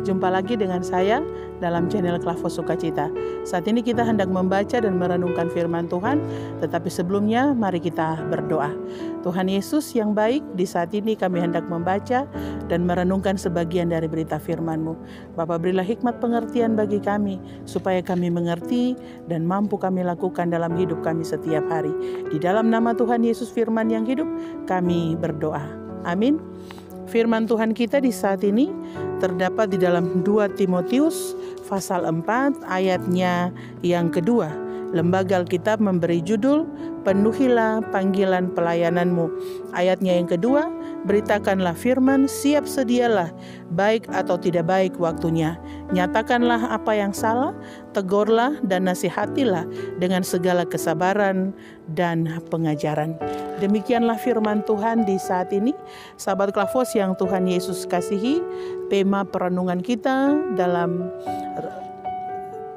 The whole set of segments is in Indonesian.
Jumpa lagi dengan saya dalam channel Klavos Sukacita. Saat ini kita hendak membaca dan merenungkan firman Tuhan, tetapi sebelumnya mari kita berdoa. Tuhan Yesus yang baik, di saat ini kami hendak membaca dan merenungkan sebagian dari berita firman-Mu. Bapa, berilah hikmat pengertian bagi kami, supaya kami mengerti dan mampu kami lakukan dalam hidup kami setiap hari. Di dalam nama Tuhan Yesus firman yang hidup, kami berdoa. Amin. Firman Tuhan kita di saat ini terdapat di dalam 2 Timotius pasal 4 ayatnya yang kedua. Lembaga Alkitab memberi judul, penuhilah panggilan pelayananmu. Ayatnya yang kedua, beritakanlah firman, siap sedialah, baik atau tidak baik waktunya. Nyatakanlah apa yang salah, tegurlah dan nasihatilah dengan segala kesabaran dan pengajaran. Demikianlah firman Tuhan di saat ini. Sahabat Klavos yang Tuhan Yesus kasihi, tema perenungan kita dalam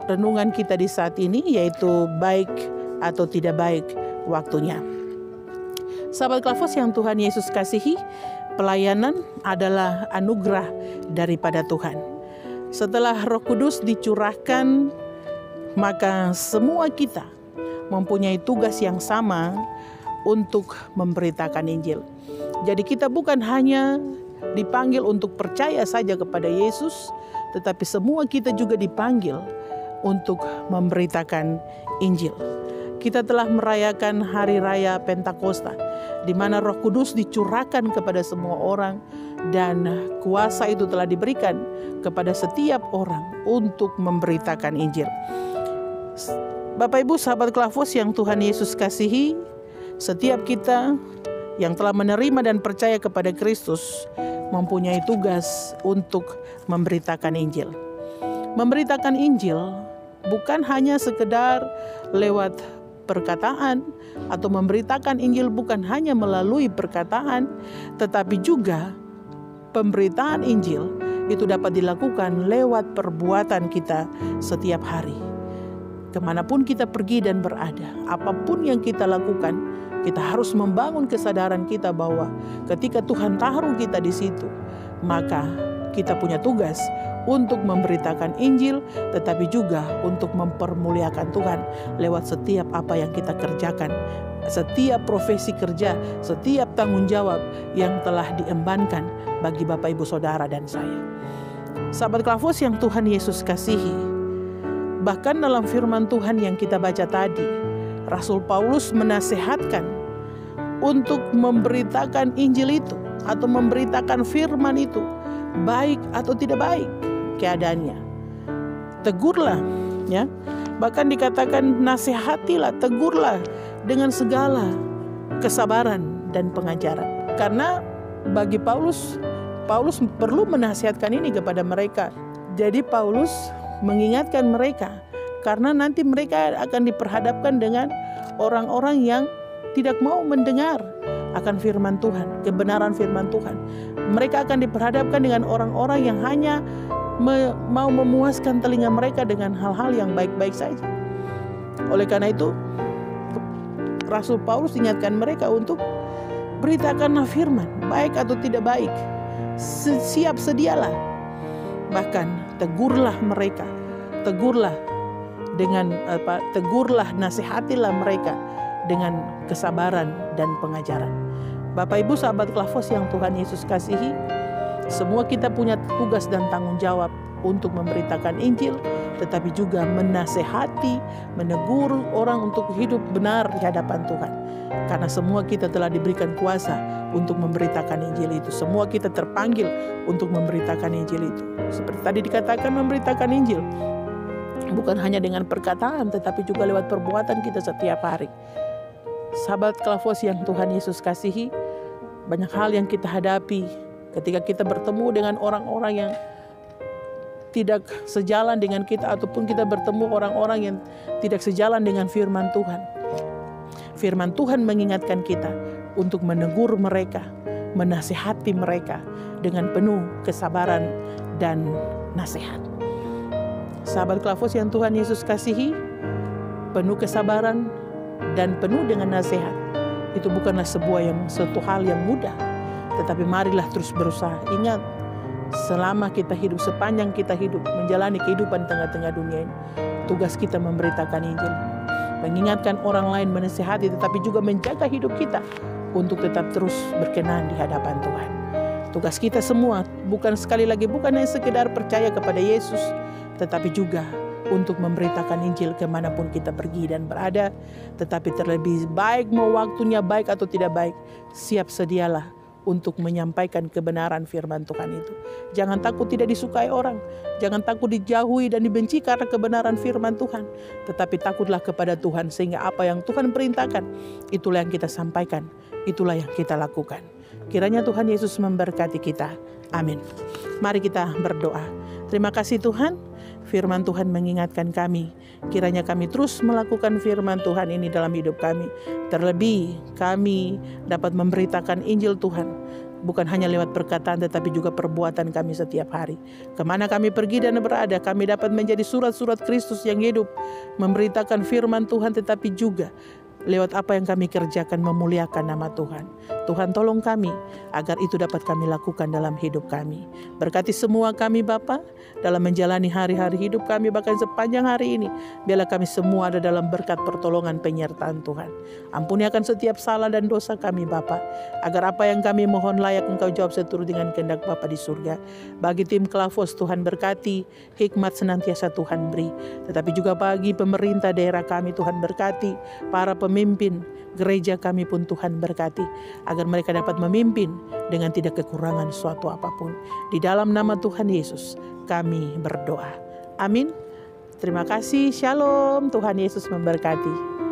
renungan kita di saat ini yaitu baik atau tidak baik waktunya. Sahabat Klavos yang Tuhan Yesus kasihi, pelayanan adalah anugerah daripada Tuhan. Setelah Roh Kudus dicurahkan, maka semua kita mempunyai tugas yang sama untuk memberitakan Injil. Jadi kita bukan hanya dipanggil untuk percaya saja kepada Yesus, tetapi semua kita juga dipanggil untuk memberitakan Injil. Kita telah merayakan hari raya Pentakosta, di mana Roh Kudus dicurahkan kepada semua orang dan kuasa itu telah diberikan kepada setiap orang untuk memberitakan Injil. Bapak Ibu sahabat Klavos yang Tuhan Yesus kasihi, setiap kita yang telah menerima dan percaya kepada Kristus mempunyai tugas untuk memberitakan Injil. Memberitakan Injil bukan hanya sekedar lewat perkataan, atau memberitakan Injil bukan hanya melalui perkataan, tetapi juga pemberitaan Injil itu dapat dilakukan lewat perbuatan kita setiap hari. Kemanapun kita pergi dan berada, apapun yang kita lakukan, kita harus membangun kesadaran kita bahwa ketika Tuhan taruh kita di situ, maka kita punya tugas untuk memberitakan Injil, tetapi juga untuk mempermuliakan Tuhan lewat setiap apa yang kita kerjakan, setiap profesi kerja, setiap tanggung jawab yang telah diembankan bagi Bapak Ibu Saudara dan saya. Sahabat Klavos yang Tuhan Yesus kasihi, bahkan dalam firman Tuhan yang kita baca tadi, Rasul Paulus menasihatkan untuk memberitakan Injil itu atau memberitakan firman itu, baik atau tidak baik keadaannya. Tegurlah, ya. Bahkan dikatakan nasihatilah, tegurlah dengan segala kesabaran dan pengajaran. Karena bagi Paulus perlu menasihatkan ini kepada mereka. Jadi Paulus mengingatkan mereka, karena nanti mereka akan diperhadapkan dengan orang-orang yang tidak mau mendengar akan firman Tuhan, kebenaran firman Tuhan. Mereka akan diperhadapkan dengan orang-orang yang hanya mau memuaskan telinga mereka dengan hal-hal yang baik-baik saja. Oleh karena itu, Rasul Paulus ingatkan mereka untuk beritakanlah firman, baik atau tidak baik. Siap sedialah. Bahkan tegurlah mereka. Tegurlah nasihatilah mereka dengan kesabaran dan pengajaran. Bapak Ibu sahabat Klavos yang Tuhan Yesus kasihi, semua kita punya tugas dan tanggung jawab untuk memberitakan Injil, tetapi juga menasehati, menegur orang untuk hidup benar di hadapan Tuhan. Karena semua kita telah diberikan kuasa untuk memberitakan Injil itu. Semua kita terpanggil untuk memberitakan Injil itu. Seperti tadi dikatakan, memberitakan Injil bukan hanya dengan perkataan, tetapi juga lewat perbuatan kita setiap hari. Sahabat Klavos yang Tuhan Yesus kasihi, banyak hal yang kita hadapi ketika kita bertemu dengan orang-orang yang tidak sejalan dengan kita, ataupun kita bertemu orang-orang yang tidak sejalan dengan firman Tuhan. Firman Tuhan mengingatkan kita untuk menegur mereka, menasihati mereka dengan penuh kesabaran dan nasihat. Sahabat Klavos yang Tuhan Yesus kasihi, penuh kesabaran dan penuh dengan nasihat itu bukanlah suatu hal yang mudah, tetapi marilah terus berusaha. Ingat, selama kita hidup, sepanjang kita hidup, menjalani kehidupan tengah-tengah dunia ini. Tugas kita memberitakan Injil, mengingatkan orang lain, menasihati, tetapi juga menjaga hidup kita untuk tetap terus berkenan di hadapan Tuhan. Tugas kita semua bukan hanya sekedar percaya kepada Yesus, tetapi juga untuk memberitakan Injil kemanapun kita pergi dan berada. Tetapi terlebih baik, mau waktunya baik atau tidak baik, siap sedialah untuk menyampaikan kebenaran firman Tuhan itu. Jangan takut tidak disukai orang. Jangan takut dijauhi dan dibenci karena kebenaran firman Tuhan. Tetapi takutlah kepada Tuhan, sehingga apa yang Tuhan perintahkan, itulah yang kita sampaikan, itulah yang kita lakukan. Kiranya Tuhan Yesus memberkati kita. Amin. Mari kita berdoa. Terima kasih Tuhan, firman Tuhan mengingatkan kami. Kiranya kami terus melakukan firman Tuhan ini dalam hidup kami. Terlebih kami dapat memberitakan Injil Tuhan, bukan hanya lewat perkataan tetapi juga perbuatan kami setiap hari. Kemana kami pergi dan berada, kami dapat menjadi surat-surat Kristus yang hidup, memberitakan firman Tuhan, tetapi juga lewat apa yang kami kerjakan memuliakan nama Tuhan. Tuhan tolong kami agar itu dapat kami lakukan dalam hidup kami. Berkati semua kami Bapa dalam menjalani hari-hari hidup kami, bahkan sepanjang hari ini. Biarlah kami semua ada dalam berkat pertolongan penyertaan Tuhan. Ampuni akan setiap salah dan dosa kami Bapa, agar apa yang kami mohon layak Engkau jawab seturut dengan kehendak Bapa di surga. Bagi tim Klavos Tuhan berkati, hikmat senantiasa Tuhan beri. Tetapi juga bagi pemerintah daerah kami Tuhan berkati, para pemimpin gereja kami pun Tuhan berkati, agar mereka dapat memimpin dengan tidak kekurangan suatu apapun. Di dalam nama Tuhan Yesus kami berdoa. Amin. Terima kasih. Shalom. Tuhan Yesus memberkati.